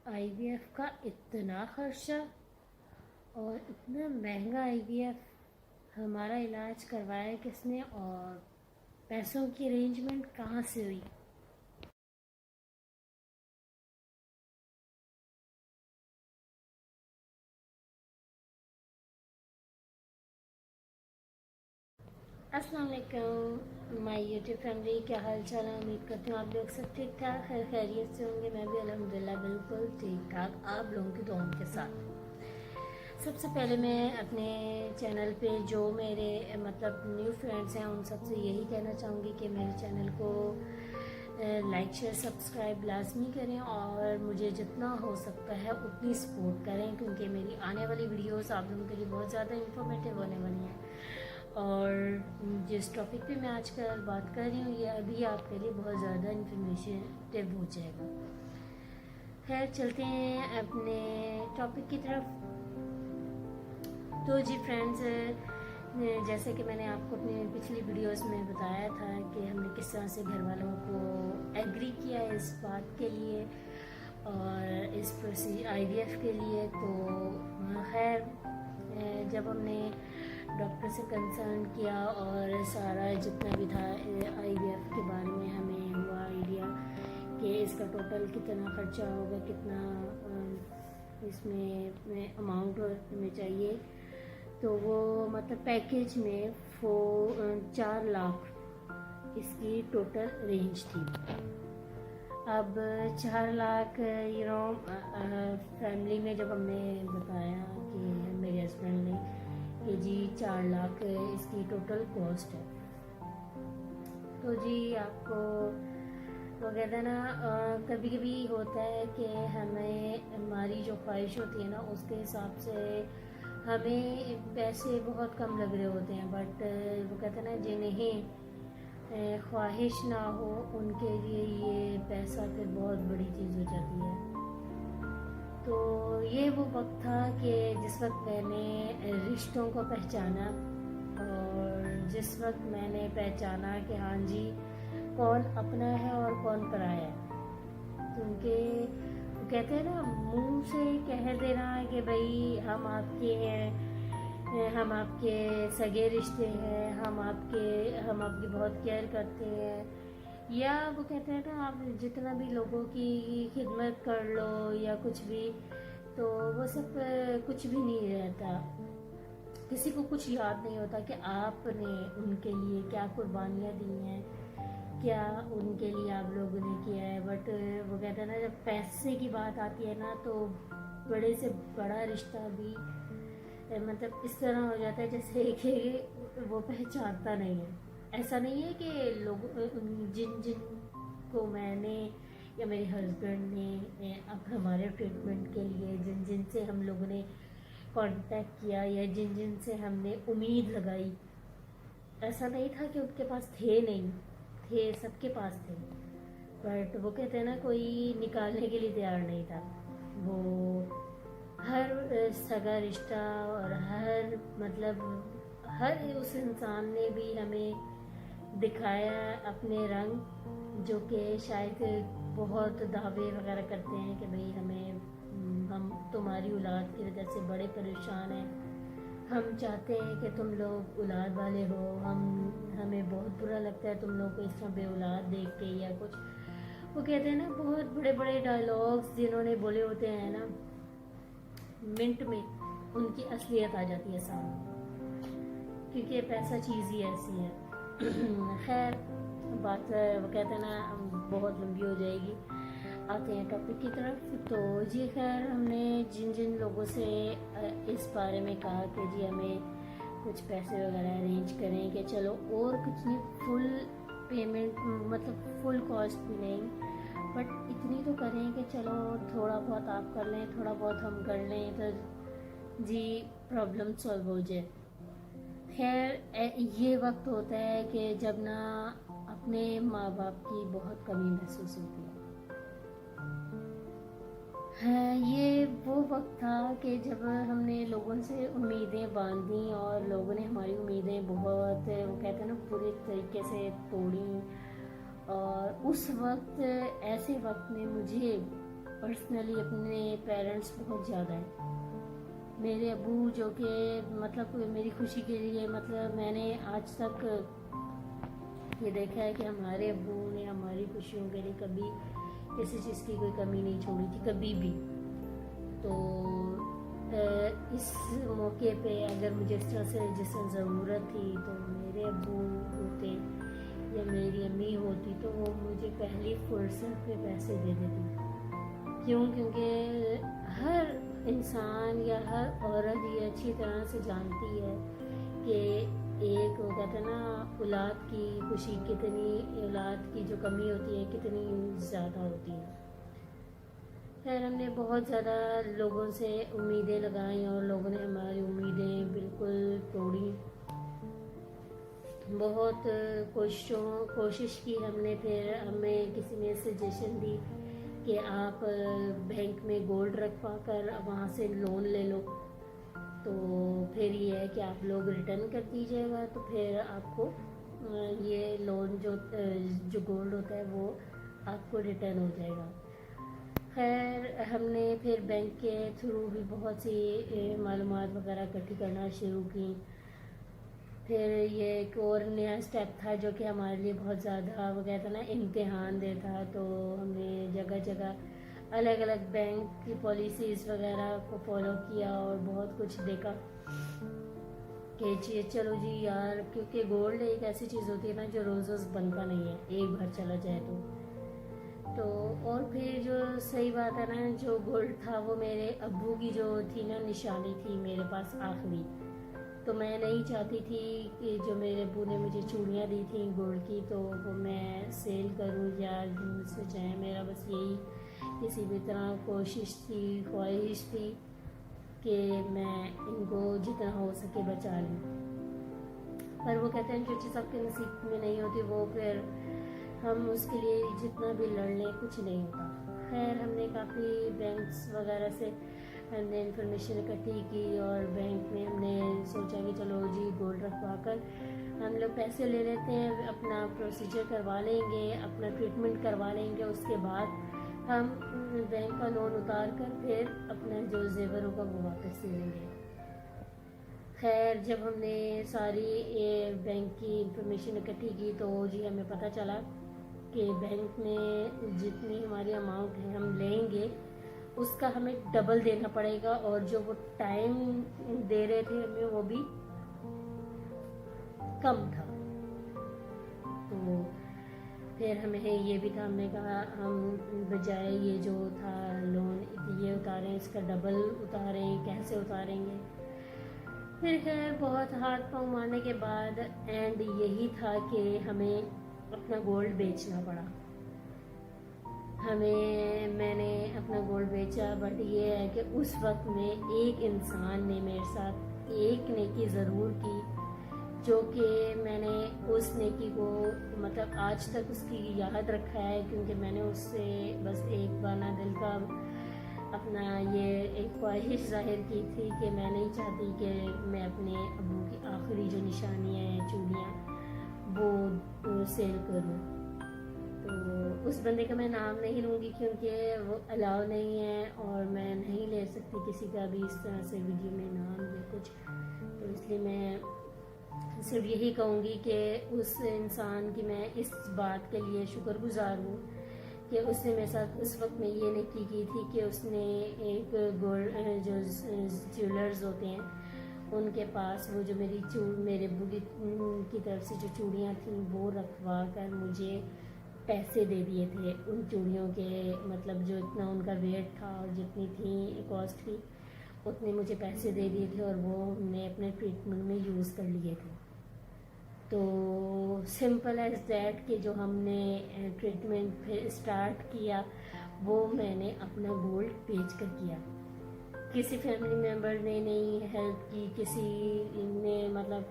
IVF का इतना खर्चा और इतना महंगा आईवीएफ। हमारा इलाज करवाया किसने और पैसों की अरेंजमेंट कहाँ से हुई? अस्सलाम वालेकुम माय यूट्यूब फैमिली, क्या हाल चाल है? उम्मीद करती हूँ आप लोग सब ठीक ठाक खैर खैरियत से होंगे। मैं भी अल्हम्दुलिल्लाह बिल्कुल ठीक ठाक आप लोगों की दुआओं के साथ। सबसे पहले मैं अपने चैनल पे जो मेरे मतलब न्यू फ्रेंड्स हैं उन सबसे यही कहना चाहूँगी कि मेरे चैनल को लाइक शेयर सब्सक्राइब लाजमी करें और मुझे जितना हो सकता है उतनी सपोर्ट करें, क्योंकि मेरी आने वाली वीडियोस आप लोगों के लिए बहुत ज़्यादा इंफॉर्मेटिव होने वाली हैं। और जिस टॉपिक पे मैं आजकल बात कर रही हूँ ये अभी आपके लिए बहुत ज़्यादा इंफॉर्मेटिव हो जाएगा। खैर चलते हैं अपने टॉपिक की तरफ। तो जी फ्रेंड्स, जैसे कि मैंने आपको अपनी पिछली वीडियोस में बताया था कि हमने किस तरह से घर वालों को एग्री किया इस बात के लिए और इस आईवीएफ के लिए। तो खैर जब हमने डॉक्टर से कंसर्न किया और सारा जितना भी था आईवीएफ के बारे में हमें हुआ आइडिया कि इसका टोटल कितना खर्चा होगा, कितना इसमें अमाउंट में चाहिए। तो वो मतलब पैकेज में 4 लाख इसकी टोटल रेंज थी। अब 4 लाख फैमिली में जब हमने बताया कि मेरे हस्बैंड ने कि जी 4 लाख इसकी टोटल कॉस्ट है, तो जी आपको वो कहते हैं ना कभी कभी होता है कि हमें हमारी जो ख्वाहिश होती है ना उसके हिसाब से हमें पैसे बहुत कम लग रहे होते हैं, बट वो कहते हैं ना जिन्हें ख्वाहिश ना हो उनके लिए ये पैसा फिर बहुत बड़ी चीज़ हो जाती है। तो ये वो वक्त था कि जिस वक्त मैंने रिश्तों को पहचाना और जिस वक्त मैंने पहचाना कि हाँ जी कौन अपना है और कौन पराया है। क्योंकि वो कहते हैं ना मुंह से कह देना कि भाई हम आपके हैं, हम आपके सगे रिश्ते हैं, हम आपकी बहुत केयर करते हैं, या वो कहते हैं ना आप जितना भी लोगों की खिदमत कर लो या कुछ भी, तो वो सब कुछ भी नहीं रहता। किसी को कुछ याद नहीं होता कि आपने उनके लिए क्या कुर्बानियाँ दी हैं, क्या उनके लिए आप लोगों ने किया है। बट वो कहते हैं ना जब पैसे की बात आती है ना तो बड़े से बड़ा रिश्ता भी मतलब इस तरह हो जाता है जैसे कि वो पहचानता नहीं है। ऐसा नहीं है कि लोग जिन जिन को मैंने या मेरे हस्बैंड ने अब हमारे ट्रीटमेंट के लिए जिन जिन से हम लोगों ने कांटेक्ट किया या जिन जिन से हमने उम्मीद लगाई, ऐसा नहीं था कि उनके पास थे, नहीं थे, सबके पास थे। बट वो कहते हैं ना कोई निकालने के लिए तैयार नहीं था। वो हर सगा रिश्ता और हर मतलब हर उस इंसान ने भी हमें दिखाया अपने रंग, जो कि शायद बहुत दावे वगैरह करते हैं कि भाई हम तुम्हारी औलाद की वजह से बड़े परेशान हैं, हम चाहते हैं कि तुम लोग औलाद वाले हो, हमें बहुत बुरा लगता है तुम लोग को इस तरह बे औलाद देख के या कुछ। वो कहते हैं ना बहुत बड़े बड़े डायलॉग्स जिन्होंने बोले होते हैं ना, मिनट में उनकी असलियत आ जाती है सामने, क्योंकि पैसा चीज़ ही ऐसी है। खैर बात वो कहते हैं ना बहुत लंबी हो जाएगी, आते हैं टॉपिक की तरफ। तो जी खैर हमने जिन जिन लोगों से इस बारे में कहा कि जी हमें कुछ पैसे वगैरह अरेंज करें कि चलो और कुछ नहीं, फुल पेमेंट मतलब फुल कॉस्ट भी नहीं, बट इतनी तो करें कि चलो थोड़ा बहुत आप कर लें थोड़ा बहुत हम कर लें तो जी प्रॉब्लम सॉल्व हो जाए। खैर ये वक्त होता है कि जब ना अपने माँ बाप की बहुत कमी महसूस होती है। ये वो वक्त था कि जब हमने लोगों से उम्मीदें बांधी और लोगों ने हमारी उम्मीदें बहुत वो कहते हैं ना पूरे तरीके से तोड़ी। और उस वक्त ऐसे वक्त में मुझे पर्सनली अपने पेरेंट्स बहुत ज़्यादा हैं। मेरे अबू जो कि मतलब मेरी खुशी के लिए, मतलब मैंने आज तक ये देखा है कि हमारे अबू ने हमारी खुशियों के लिए कभी किसी चीज़ की कोई कमी नहीं छोड़ी थी, कभी भी। तो इस मौके पे अगर मुझे इस तरह से जिस ज़रूरत थी तो मेरे अबू होते या मेरी अम्मी होती तो वो मुझे पहली फुर्सत पे पैसे दे देती। क्यों? क्योंकि हर इंसान या हर औरत ये अच्छी तरह से जानती है कि एक वो कहते हैं ना, औलाद की खुशी कितनी, औलाद की जो कमी होती है कितनी ज़्यादा होती है। खैर, हमने बहुत ज़्यादा लोगों से उम्मीदें लगाई और लोगों ने हमारी उम्मीदें बिल्कुल तोड़ी। बहुत कोशिश की हमने, फिर हमें किसी ने सजेशन दी कि आप बैंक में गोल्ड रखवा कर वहाँ से लोन ले लो, तो फिर ये है कि आप लोग रिटर्न कर दीजिएगा तो फिर आपको ये लोन जो गोल्ड होता है वो आपको रिटर्न हो जाएगा। खैर, हमने फिर बैंक के थ्रू भी बहुत सी मालूमात वगैरह इकट्ठी करना शुरू की। फिर ये एक और नया स्टेप था जो कि हमारे लिए बहुत ज़्यादा वो कहते हैं ना इम्तिहान दे था। तो हमने जगह जगह अलग अलग बैंक की पॉलिसीज़ वगैरह को फॉलो किया और बहुत कुछ देखा कि चलो जी यार, क्योंकि गोल्ड एक ऐसी चीज़ होती है ना जो रोज़ रोज़ बनता नहीं है, एक बार चला जाए तो और फिर जो सही बात है ना, जो गोल्ड था वो मेरे अब्बू की जो थी ना निशानी थी मेरे पास आखिरी। तो मैं नहीं चाहती थी कि जो मेरे अब्बू ने मुझे चूड़ियाँ दी थी गोल्ड की तो वो मैं सेल करूँ या मुझसे चाहे। मेरा बस यही किसी भी तरह कोशिश थी, ख्वाहिश थी कि मैं इनको जितना हो सके बचा लूँ। पर वो कहते हैं जो चीज़ आपके नसीब में नहीं होती वो फिर हम उसके लिए जितना भी लड़ लें कुछ नहीं होता। खैर, हमने काफ़ी बैंक्स वगैरह से हमने इन्फॉर्मेशन इकट्ठी की और बैंक में हमने सोचा कि चलो जी गोल्ड रखवा कर हम लोग पैसे ले लेते हैं, अपना प्रोसीजर करवा लेंगे, अपना ट्रीटमेंट करवा लेंगे, उसके बाद हम बैंक का लोन उतार कर फिर अपना जो जेवर होगा वो वापस ले लेंगे। खैर, जब हमने सारी बैंक की इंफॉर्मेशन इकट्ठी की तो जी हमें पता चला कि बैंक में जितनी हमारी अमाउंट है हम लेंगे उसका हमें डबल देना पड़ेगा और जो वो टाइम दे रहे थे हमें वो भी कम था। तो फिर हमें ये भी था, हमने कहा हम बजाय ये जो था लोन ये उतारें, इसका डबल उतारें, कैसे उतारेंगे। फिर खैर बहुत हाथ पाँव मारने के बाद एंड यही था कि हमें अपना गोल्ड बेचना पड़ा। मैंने अपना गोल्ड बेचा। बट ये है कि उस वक्त में एक इंसान ने मेरे साथ एक नेकी ज़रूर की जो कि मैंने उस नेकी को मतलब आज तक उसकी याद रखा है, क्योंकि मैंने उससे बस एक बार ना दिल का अपना ये एक ख्वाहिश जाहिर की थी कि मैं नहीं चाहती कि मैं अपने अबू की आखिरी जो निशानियाँ हैं, चूड़ियाँ, वो सेल करूँ। तो उस बंदे का मैं नाम नहीं लूँगी क्योंकि वो अलाउ नहीं है और मैं नहीं ले सकती किसी का भी इस तरह से वीडियो में नाम या कुछ। तो इसलिए मैं सिर्फ यही कहूँगी कि उस इंसान की मैं इस बात के लिए शुक्रगुजार हूँ कि उसने मेरे साथ उस वक्त में ये नेकी की थी कि उसने एक गोल्ड जो ज्वेलर्स होते हैं उनके पास वो जो मेरे बुढ़ी की तरफ से जो चूड़ियाँ थी वो रखवा कर मुझे पैसे दे दिए थे उन चूड़ियों के, मतलब जो इतना उनका वेट था और जितनी थी कॉस्ट थी उतने मुझे पैसे दे दिए थे और वो हमने अपने ट्रीटमेंट में यूज़ कर लिए थे। तो सिंपल एज दैट कि जो हमने ट्रीटमेंट फिर स्टार्ट किया वो मैंने अपना गोल्ड बेच कर किया। किसी फैमिली मेम्बर ने नहीं हेल्प की, किसी ने मतलब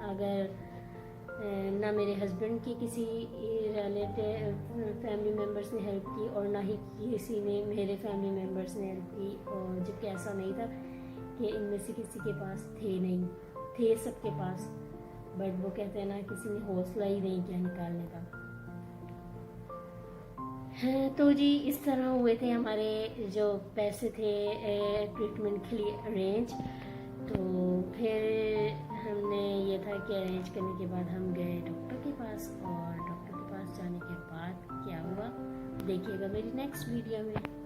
अगर ना मेरे हस्बैंड की किसी रिलेटिव फैमिली मेम्बर्स ने हेल्प की और ना ही किसी ने मेरे फैमिली मेम्बर्स ने हेल्प की। और जबकि ऐसा नहीं था कि इनमें से किसी के पास थे सबके पास, बट वो कहते हैं ना किसी ने हौसला ही नहीं किया निकालने का। हाँ, तो जी इस तरह हुए थे हमारे जो पैसे थे ट्रीटमेंट के लिए अरेंज। तो फिर हमने ये था कि अरेंज करने के बाद हम गए डॉक्टर के पास, और डॉक्टर के पास जाने के बाद क्या हुआ देखिएगा मेरी नेक्स्ट वीडियो में।